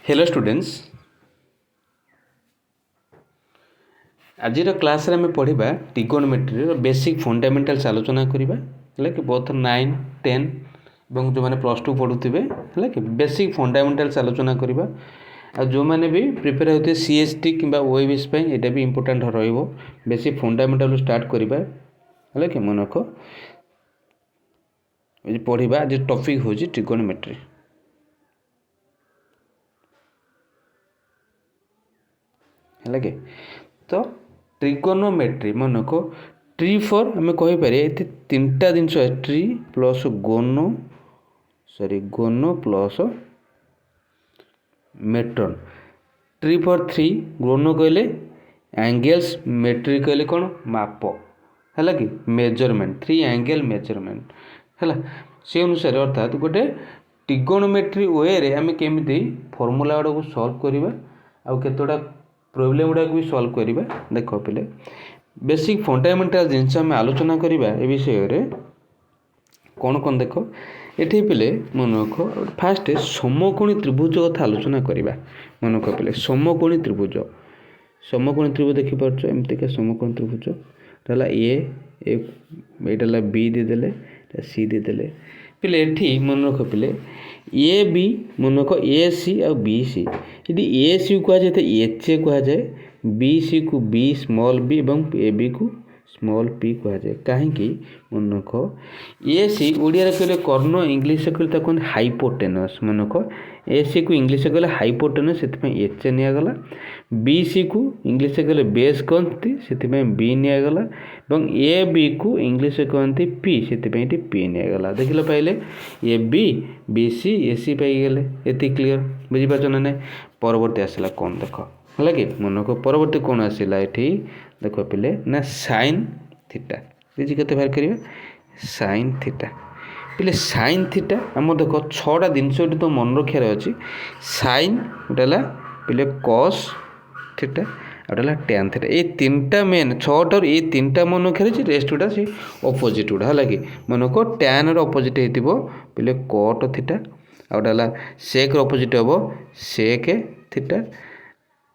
Hello students, आज class रे पढ़ा ट्रिगोनोमेट्री बेसिक फंडामेंटल्स आलोचना करवा है कि बोथ 9, 10 और जो मैंने +2 पढ़ुवे है कि बेसिक फंडामेंटल्स आलोचना करवा। आ जो मैंने भी प्रिपेयर होते सीएसटी कि ओएबीएस यहाँ भी इम्पोर्टाट बेसिक फंडामेंटल स्टार्ट करवा है कि मन रख पढ़ा। आज टॉपिक हूँ ट्रिगोनोमेट्री। है कि तो ट्रिगोनोमेट्री मन को ट्री फॉर आम कहीपर ये 3टा जिनस ट्री प्लस गोनो प्लस मेट्रन। ट्री फॉर 3 गोनो कहले एंगल्स, मेट्री कहले कौन माप है कि मेजरमेंट, 3 एंगल मेजरमेंट है से अनुसार। अर्थात गोटे ट्रिगोनोमेट्री वे रे आम केमी फॉर्मूला गुड़ा को सॉल्व करवा आउ केतोटा प्रोब्लेम गुड़ा भी सॉल्व करवा। देख पे बेसिक फंडामेंटल जिनस आम आलोचना करवा ए विषय रे कौन कौन देख ये पे मन रख। फास्ट समकोणी त्रिभुज कथा आलोचना करवा। मन रख पे समकोणी त्रिभुज देखिपार एमती समकोणी त्रिभुज ये बी देदेले सी देदेले पे ये मन रख पे ए बी मन रख ए सी आ बी सी। ये ए सी को कहुए एच ए कहुए, बी सी को बी स्मॉल बी और ए बी को स्मॉल पी कहुए। कहीं मन रख ए सी ओडिया कहले कर्ण, इंग्लीश कहले कहते हाइपोटेनस। मन रख ए सी को इंग्लीश कहले हाइपोटेनस से एच ए निगला। बी सी को इंग्लीश कहले बेस कहती से बी निगला और ए बी को इंग्लीश कहती पी से पी निगला। देखिल पाइले ए बी बी सी ए सी पाइगले। ये क्लीयर बुझीपार ना ना। परवर्ती आसला कौन देख है कि मन को परवर्ती कौन आसला ये देख पे ना साइन थीटा। बुझी के बाहर करेंगे साइन थीटा पे साइन थीटा आम देख 6टा जिनस तो मन रखार अच्छी। साइन गोटे पे कस थीटा आउटा टैन थीटा। ये 3टा मेन 6टार ये 3टा मन रखार अच्छे। रेस्ट गुड़ा से अपोजिट गुड़ा है कि मन को टैन अपोजिट हो पे कट थीटा आउटा सेक अपोजिट हम सेक थीटा,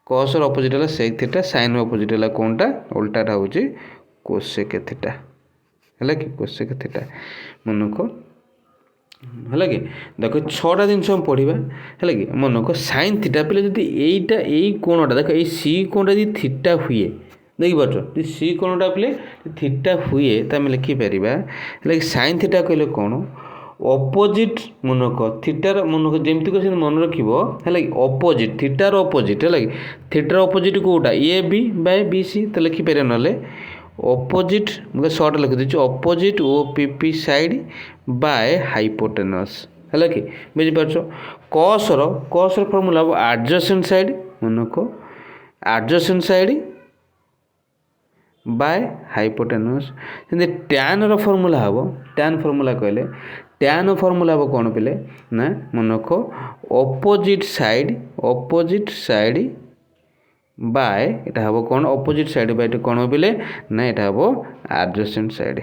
कस अपोजिट है सेक थीटा, साइन अपोजिट है कौनटा उल्टाटा हूँ कोसेक थीटा है कि कोसेक थीटा। मन को है कि देख 6टा जिनस हम पढ़ा है कि मन को साइन थीटा पे जब यहीटा यही कोणटा देख ये सी कोणटा यदि थीटा हुए देखिपार सी कोणटा पे थीटा हुए तो आम लिखिपर है साइन थीटा कहले कौन अपोजिट। मन रख थीटार मन रख जमती को मन रख है अपोजिट थीटार अपोजिट है कि थीटार अपोजिट कौटा A B by B C तो लिखिपर ना अपोजिट मुझे सर्ट लिखी देती opposite O P P side by hypotenuse है कि बुझीपार। कस फर्मूला हम एडजेसेंट साइड। मन रख adjacent side by hypotenuse. Tan formula हम टैन फर्मूला कहले टैन फर्मूला हम कौन पे ना मन रख अपोजिट साइड बाय एटा हम कौन अपोजिट साइड बाय कौन पे ना यहाँ हम एडजेसेंट साइड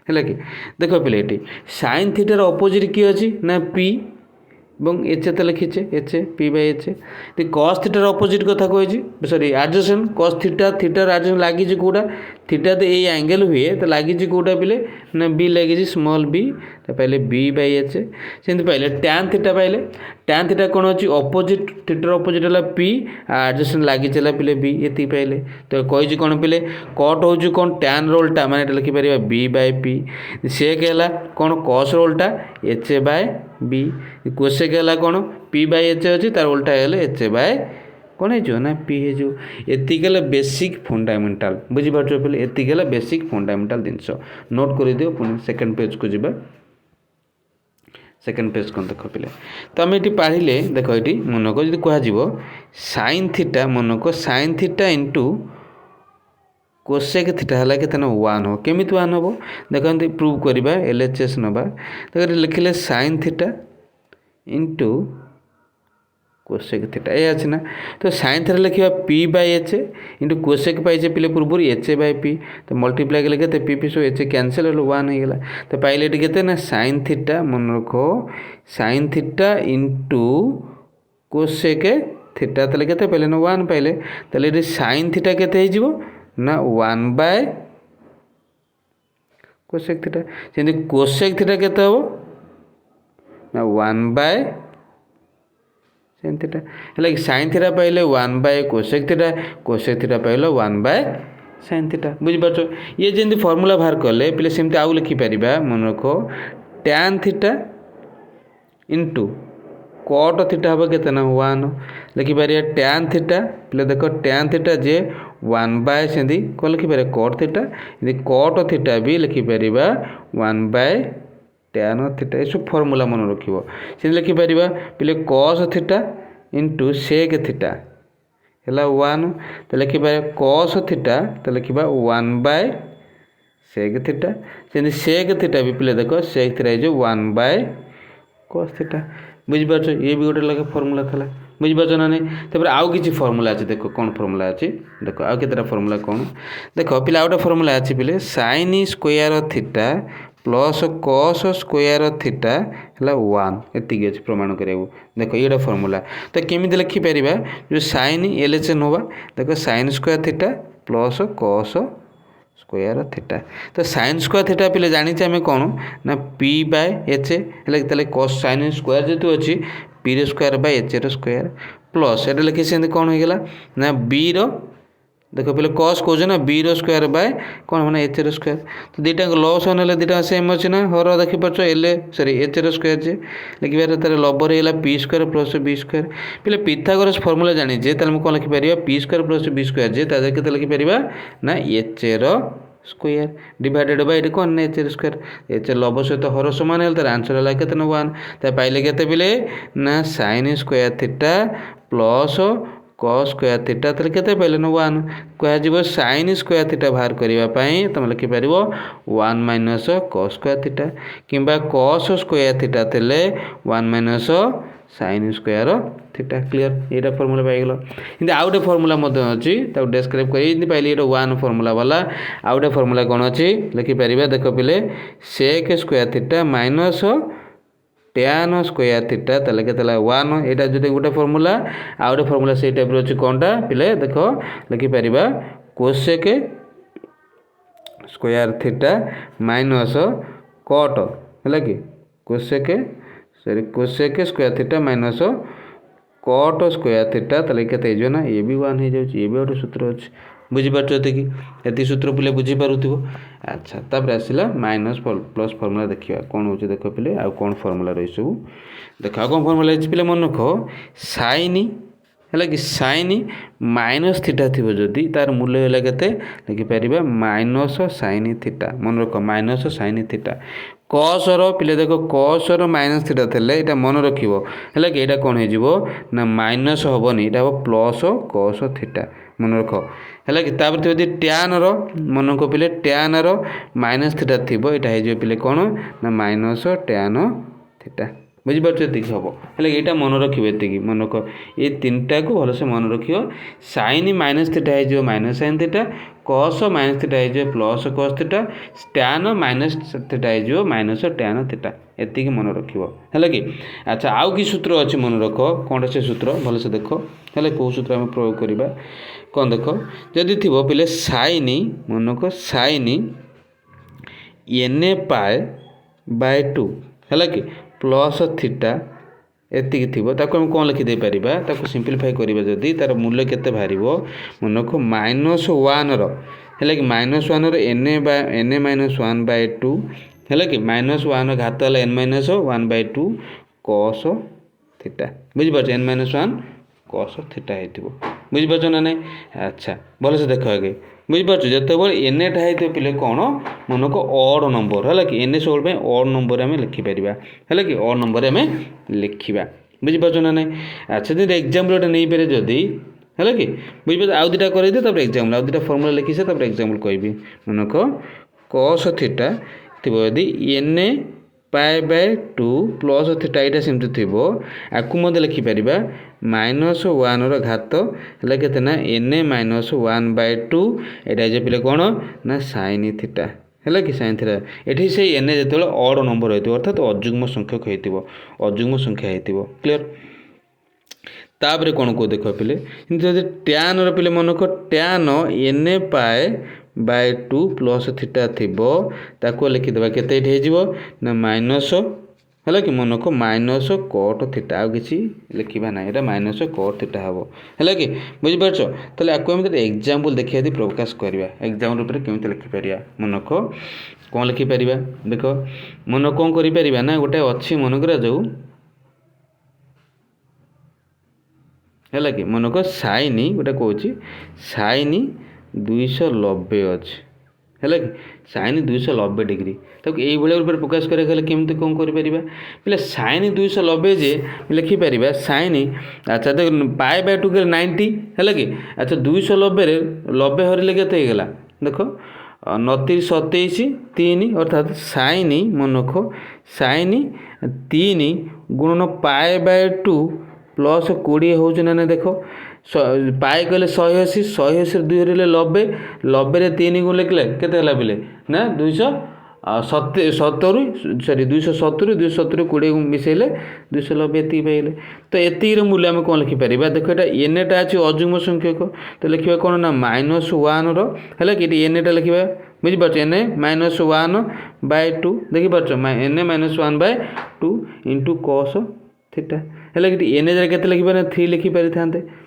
है कि देख पे साइन थीटार अपोजिट किए अच्छी ना पी और एच तो लिखीचे H P by H. Cos थीटार अपोजिट कथा कही सॉरी एडजेसेंट कस थीटा थीटार एडजेसेंट लगी कौटा थीटा तो ये एंगल हुए तो लगी कौटा पे ना बी लगी स्मॉल बी तो पाइले बी बाय एच। सेमती पाइले टैन थीटा पाइले टैन थीटा कौन अच्छी अपोजिट थीटार अपोजिट है पी एडजेसेंट लगी पे बी ये पाइले तो कही कौन पे कट हो कौन टैन रोलटा मैंने लिखिपर बी बाय पी। सेक है कौन कस रोलटा एच बाय बी। कोसेक है कौन पी बाय एच अच्छी तार उल्टा है एच बाय कौन हो ना पी हो। ये बेसिक फंडामेंटल बुझीपार पे ये बेसिक फंडामेंटल जिनस नोट कर दियो। पुणी सेकेंड पेज को जीवा। सेकेंड पेज कौन देख पे तो आम ये पढ़ले देख ये मन को जो कह साइन थीटा मन को sign theta into cosec theta है कि 1 हो केमी 1 हम देखते प्रूव करवा LHS नवा। देख लिखिले sine theta into cosec theta ये अच्छे ना। तो साइन थीटा लिखा P by H into cosec पाइचे पिले पूर्व एच बाय पी तो मल्टीप्लाई कले के P P so H cancel हो 1 हो गला तो पाइले के ना साइन थीटा मन रख sign theta into cosec theta ताले के पाइले ना 1 पाइले ताले ये साइन थीटा के ना 1 बाय कोसेक थीटा सेमती कोसेक थीटा के ना 1 बाय साइन थीटा है साइन थीटा पाइले 1 बाय कोसेक थीटा पाइल 1 बाय साइन थीटा बुझीपार ये जमी फर्मूला बाहर कले पे सेमती आउ लिखिपर मन रख tan theta into cut theta हम के 1 लिखिपर टैन थीटा पे देख टैन थीटा जे 1 बाय से कौन लिखिपर कट थीटा कट थीटा भी लिखिपर 1 बाय टैन थीटा ये सब फर्मूला मन रखिए लिखिपर पे cos theta into sec theta है 1 तो लिखिपर कस थीटा तो लिखा 1 बाय सेक थीटा से सेक थीटा भी पे देख सेक थीटा जो 1 बाय कस थीटा बुझीपार ये भी गोटे लगे फर्मूला था बुझीपार ना नहीं आउ कि फर्मूला अच्छे देख कौन फर्मूला अच्छी देख आउ केतटा फर्मूला कौन देख पे आउ गोटे फर्मूला अच्छी पे sine square theta plus cos square theta है 1 एतिक अच्छे प्रमाण करा देख ये फर्मूला तो केमी लिखिपर जो साइन एल एच एन होगा देख sine square theta plus cos square theta तो साइन स्क्वायर थीटा पे जानी आम कौन ना पी बाय एच है कस साइन स्क्वायर जेतु अच्छी P square by H square plus ये लिखी से कौन हो गला ना बी देख पे कस कौन ना बी स्क्वायर बाय कौन हम एच स्क्वायर तो दुटा लस होने दुटा सेम अच्छे ना हर देखिपार एल सरी एच स्क्वायर जे लिखिपार तार लबर होगा P square plus B square पे पिथागोरस फर्मूला जानीचे कौन लिखिपर P square plus B square जे के लिखिपर ना एच स्क्वायर डिवाइडेड बाय कौन ना एच स्क्वायर एच लब सहित हर सामान है तार आंसर है के 1 तो पाइले के ना sine square theta plus cos square theta तो के पाइले ना 1 कह साइन स्क्वायर थीटा बाहर करने तुम लिखिपर 1 माइनस कस स्क्वायर थीटा कि कस स्क्वायर थीटा थे 1 minus sign square theta clear ये फर्मूला पाइगल इनती आउ गए फर्मूला अच्छी डेस्क्राइब कर पाइले ये 1 फर्मूला वाला आउ गए फर्मूला कौन अच्छी लिखिपर देख पे sec square theta minus tan square theta ताले के 1 यहाँ जो गोटे फर्मूला आउ गए फर्मूला से टाइप अच्छी कौनटा पे देख लिखिपर cosec square theta minus cot है कि cosec sorry cosec square theta minus cot square theta ताले के ना ये भी 1 हो जाए ये भी गोटे सूत्र अच्छे बुझीपार ये सूत्र पे बुझीपार अच्छा तापर आसला माइनस प्लस फर्मूला देखा कौन हो देख पे आउ कौन फर्मूला रही सब देख कौन फर्मूला पे मन रख साइन है कि साइन माइनस थीटा थी जदि तार मूल्य है के लिखिपर माइनस साइन थीटा मन रख माइनस साइन थीटा कसर पे देख कसर माइनस थीटा थे यहाँ मन रखिए कि यहाँ कौन हो ना माइनस हेनी यहाँ हम प्लस कस थीटा मन रख है कि यदि टैन मन रख पे टैन माइनस थीटा थी यहाँ हो पे कौन ना माइनस टैन थीटा बुझीपार ये हम है यहाँ मन रखिए ये मन रख ये 3टा को भलसे मन रखियो साइन माइनस थीटा हो minus sine theta cos minus theta हो plus cos theta tan minus theta हो माइनस टैन थीटा एति मन रखिए है कि अच्छा आउ कि सूत्र अच्छे मन रख कौन से सूत्र भलसे देख है कौ सूत्र आम प्रयोग करवा कौन देख जदि थी पे साइन मन रख साइन एन पाए बाय 2 है कि प्लस थीटा एति थी कौन लिखिदे पार सिंप्लीफाई करवा जदि तार मूल्य केते बाहर मन रख माइनस 1 है कि माइनस 1 एन माइनस 1 बाय 2 है कि माइनस 1 घात है n minus 1 by 2 cos theta बुझीपार एन माइनस 1 कस थीटा हो बुझीपार ना नहीं अच्छा भलसे देख आगे बुझीपार जो एनटा है पे कौन मन को ऑड नंबर है कि एन सब ऑड नंबर आम लिखिपर है कि ऑड नंबर आम लिखा बुझीपार ना नहीं अच्छा जब एग्जाम्पल गोटे नहीं पारे जदि है कि बुझीपार आउ दुटा कर एग्जाम्पल आउ दुटा फर्मूला लिखी से एग्जाम्पल कहबी मन को कस थीटा थी यदि n pi by two plus theta यहाँ सेमती थी आपको मत लिखिपर माइनस वन घात है के N A minus one by two यहाँ पे कौन ना साइन थीटा है कि साइन थीटा ये से एन ए जो अड नंबर होती अर्थात अजुग्म संख्यक हो अजुग्म संख्या हो क्लीयर तापर कौन को देख पे टैन पे मन रख tan N A pi by two plus theta थी ताको लिखिदेवा के ना माइनस है कि मन को माइनस कट थीटा आ कि लिखा ना ये माइनस कट थीटा हम है कि बुझीपार तेल आपको आम एग्जाम्पल देखिए प्रकाश करवा एग्जाम्पल केमी लिखिपर मन को कौन लिखिपर देख मन कौन कर ना गोटे अच्छी मन करा जाऊ है कि मन को साइन गोटे कौच साइन 290 अच्छे है कि साइन 290 डिग्री तक ये रूप प्रकाश करें केमती कौन कर पे साइन 290 जे लिखिपर साइन अच्छा देख पाए बाय टू 90 है कि अच्छा 290 90 हरले के देख 29 27 3 अर्थात साइन मन रख साइन 3 गुणन पाए बाय टू प्लस 20 हो ना देख पाए कहले 180 180 2 हरले 90 90 3 गुण लिखले के पे ना 270 सॉरी 270 270 20 मिसेले 290 ये पाइले तो ये मूल्य आम कौन लिखिपर देख ये एन एटा अच्छे अजुग्म संख्यक तो लिखा कौन ना माइनस वन है कि एन एटा लिखा बुझीपार n A minus one by two देखिपार n A minus one by two into cos theta है कि एन एज के लिखिपार 3 लिखिपारि था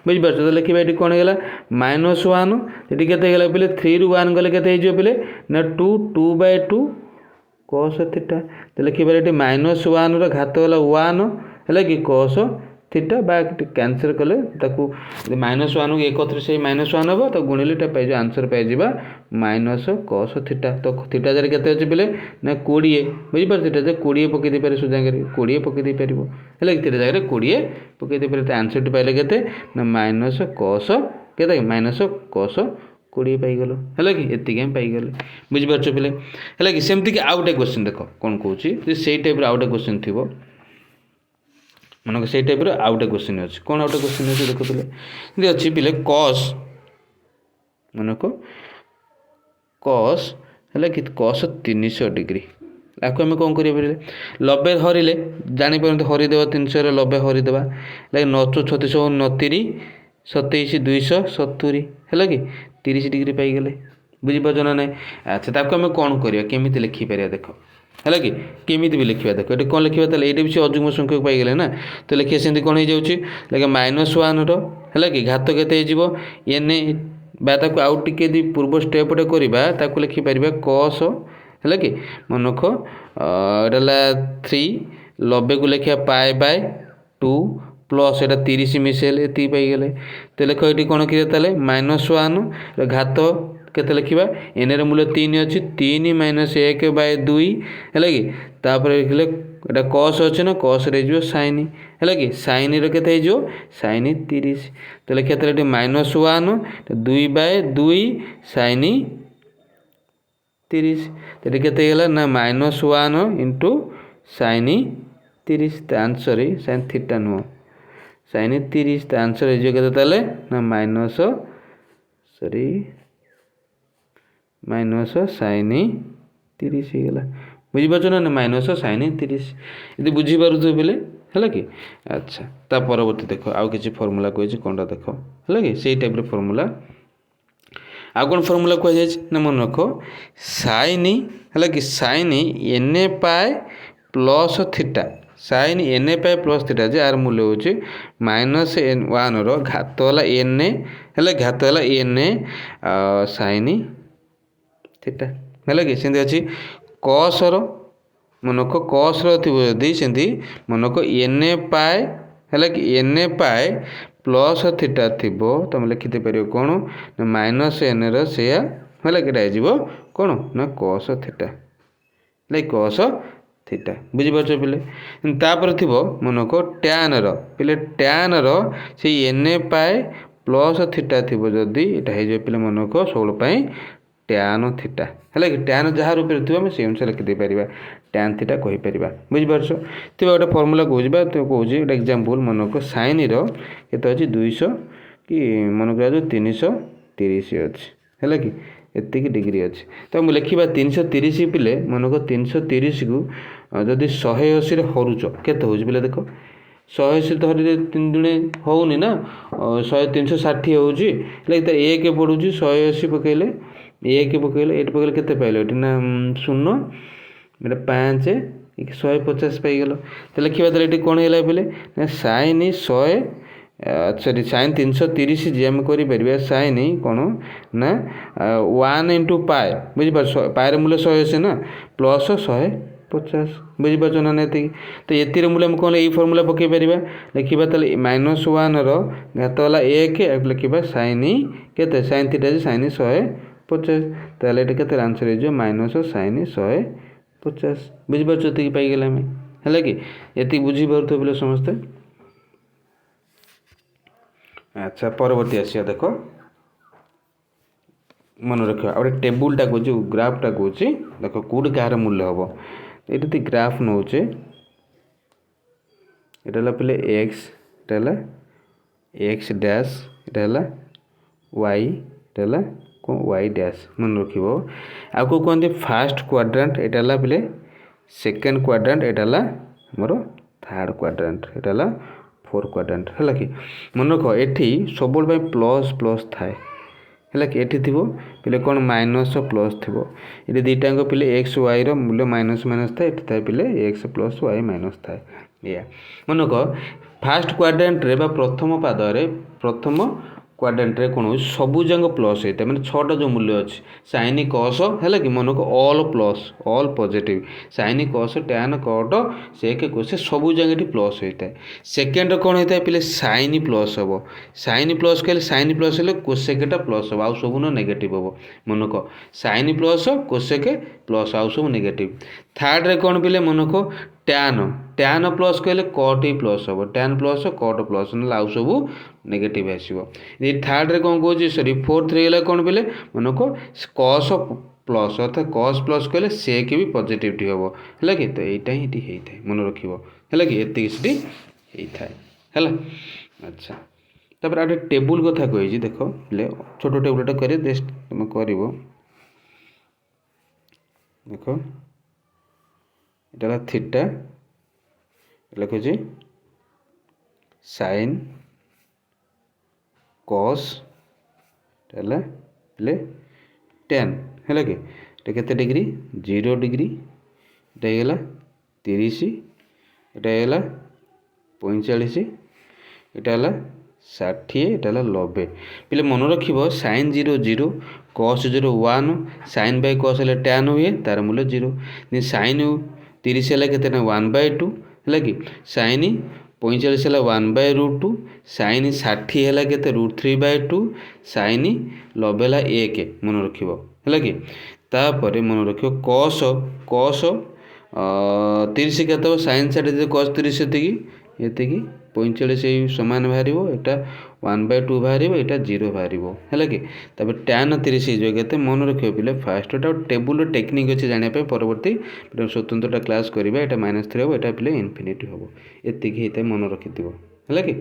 बुझीपार तो लिखा ये कौन है माइनस वन ये के पे 3 रू 1 गले के पे ना 2 2 बाय टू कस थीटा तो लिखिपार ये माइनस वन घात गला 1 है कि कस थीटा बा कैंसल कले माइनस वन एक से माइनस वन हम तो गुणिले पाई आंसर पाई माइनस कस थीटा तो थीटा जर के पे ना 20 बुझीपार थीटा 20 पकई पारे सो जगह 20 पकई पार है थीटा जगह 20 पकई पारे तो आंसर टी पाइले के ना माइनस कस के माइनस कस 20 पाइगल है कि ये पाइगले बुझीपार पे है कि सेमती कि आउ गोटे क्वेश्चन देख कौन कौन से टाइप आउ गोटे क्वेश्चन थी मन से टाइप आउ गोटे क्वेश्चन अच्छे कौन आउ गोटे क्वेश्चन अच्छे देख पे अच्छी पे कस मन को कस है कि कस 300 डिग्री आपको आम कौन करें 90 हरिले जापर हरिदेव 300 90 हरिदेवा लाइक 9 36 29 27 270 है कि 30 डिग्री पाइगले बुझीपार ना ना अच्छा ताको आम कौन करवा केमी लिखिपर देख है कि केमी भी लिखा देख ये कौन लिखा ये भी से अजुग्म संख्यक पाइगले ना तो लिखिए सेमती कौन हो जाए माइनस वन है कि घात के एन ए बात आउ टे पूर्व स्टेप करवा ताको लिखिपर कस है कि मन रख ये 3 90 को लिखा पाए बाय टू प्लस ये 30 मिसेल ये पाइगले तो लिख ये कौन करें माइनस वन घात केते लिखा एन एर मूल्य 3 अच्छी 3 माइनस 1 बाय 2 है कि तापर लिखले एटा कस अच्छे ना कस रे साइन है कि साइन के साइन 30 तो लिखा ये माइनस वन 2 बाय 2 साइन 30 तो ये ना माइनस वन इंटू साइन 30 तो आंसर साइन थीटा नुह साइन 30 तो आंसर हो ना माइनस सॉरी माइनस साइन 30 होगा बुझीपार ना माइनस साइन 30 यदि बुझीपार पे है कि अच्छा ता परवर्ती देख आउ कि फर्मूला कही कौन देख है कि से टाइप फर्मूला आउ कौन फर्मूला कहुए ना मन रख साइन है कि sign N A pi plus theta sine N A pi plus theta jar मूल्य हूँ माइनस एन वन घात है एन ए है घात है एन ए साइन थीटा है कि सेमती अच्छी कसर मन को कसर थी सेमती मन को एन ए पाए है कि N A pi plus theta थी तुम लिखिदे पार कौन ना माइनस एन रे है कि कौन ना cos theta like cos theta बुझीपार पे तापर थी मन को टैन पे टैन से N A pi plus theta थी जदि यहाँ पे मन को सब tan थीटा है कि tan जहाँ रूप में आम से अनुसार लिखिदेपर tan थीटा कहीपर बुझीपार तो गोटे फर्मूला कौच तो कौच गोटे एग्जाम्पल मनक साइन रत अच्छी 200 कि मन कर 330 अच्छी है कि एतिक डिग्री अच्छे तो मुझे लिखा 330 पिले मनक 330 को जदि 180 हरुच केते हो पिले देख 180 तो हरी 3 दुणे होनी ना 360 हो एक पड़ू 180 पकड़े एक पकड़े ये पकड़े के पाइल ये ना 0 ये 5 150 पाइगल तो लिखा ये कौन है पे साइन 100 सॉरी साइन 330 जी आम कर साइन कौन ना 1 इंटू पाए बुझीपार पाए मूल्य 180 ना प्लस 150 बुझीपार ना ये तो ये मूल्य आम कौन ये फर्मूला पकई पार लिखा -1 घात वाला 1 लिखा साइन के साइन थीटा साइन 150 तो ये आंसर हो माइनस साइन 150 बुझीपार ये पाईगला है कि ये बुझीपार बोले समस्ते। अच्छा परवर्ती आसिया देख मन रख आ टेबुलटा कौच ग्राफटा कौच देख कौट कह मूल्य हम ये ग्राफ नौचे ये पे एक्स एक्स डैश ये वाई ये वाई डैश मन रख आपको कहते फास्ट क्वाड्रांट ये पे सेकेंड क्वाड्रांट ये मोर थर्ड क्वाड्रांट ये 4 क्वाड्रांट है कि मन रख ये सब प्लस प्लस थाए है कि ये पे कौन माइनस प्लस थी ये दुईटा पे एक्स वाई रूल्य माइनस माइनस थाए ये पे एक्स प्लस वाई माइनस थाए या मन रख फास्ट क्वाड्रांट रे प्रथम पादरे प्रथम क्वाड्रांट रे कौन हो सबू जंग प्लस होता है मैंने 6टा जो मूल्य अच्छे साइन कस है कि मन को all plus all positive sine cos tan cot sec cosec सबू जगह प्लस होता है सेकेंड कौन होता है पे साइन प्लस हम साइन प्लस कहले साइन प्लस हेल्ले कोसेकटा प्लस हम आउ सब नेगेटिव हम मन को साइन प्लस कोसेक प्लस आउ सब नेगेटिव थर्ड रे कौन पे मन को टैन टैन प्लस कहले कट ही प्लस हम टैन प्लस कट प्लस ना आउ सब नेगेटिव आसो थर्ड रे कौन कौन सॉरी फोर्थ रे कौन पे मन को कस प्लस अर्थात कस प्लस कहले सेक भी पॉजिटिव हम है कि तो यहाँ ही होता है मन रख है कि ये होता है अच्छा तापर आ टेबुल कथा कही देख ले छोट टेबुलटा कर तुम कर देख এটা থিটা লিখুছি সাইন কস এটা প্লে টেন है कि এটা কেতে ডিগ্রি 0 ডিগ্রি এটা হয়ে 30 এটা হয়ে 45 এটা হল 60 এটা হল 90 पे मन रख साइन 0 0 कस 0 1 साइन बाय कस हेल्ले टैन हुए तार मूल्य 0 साइन 30 है के 1/2 है कि साइन 45 है 1/√2 साइन 60 है के √3/2 साइन 90 है 1 मन रख है कि तापर मन रख कस कस 30 के साइन 60 कस 30 ये 45 सामान बाहर यहाँ 1/2 बाहर यहाँ 0 बाहर है कि टैन 30 हो मन रख पे फास्ट टेबुल टेक्निक अच्छे जानापी परवर्ती स्वतंत्र क्लास करवा यहाँ -3 हम यहाँ पे इनफिनिटी हम ये होता है मन रखि है कि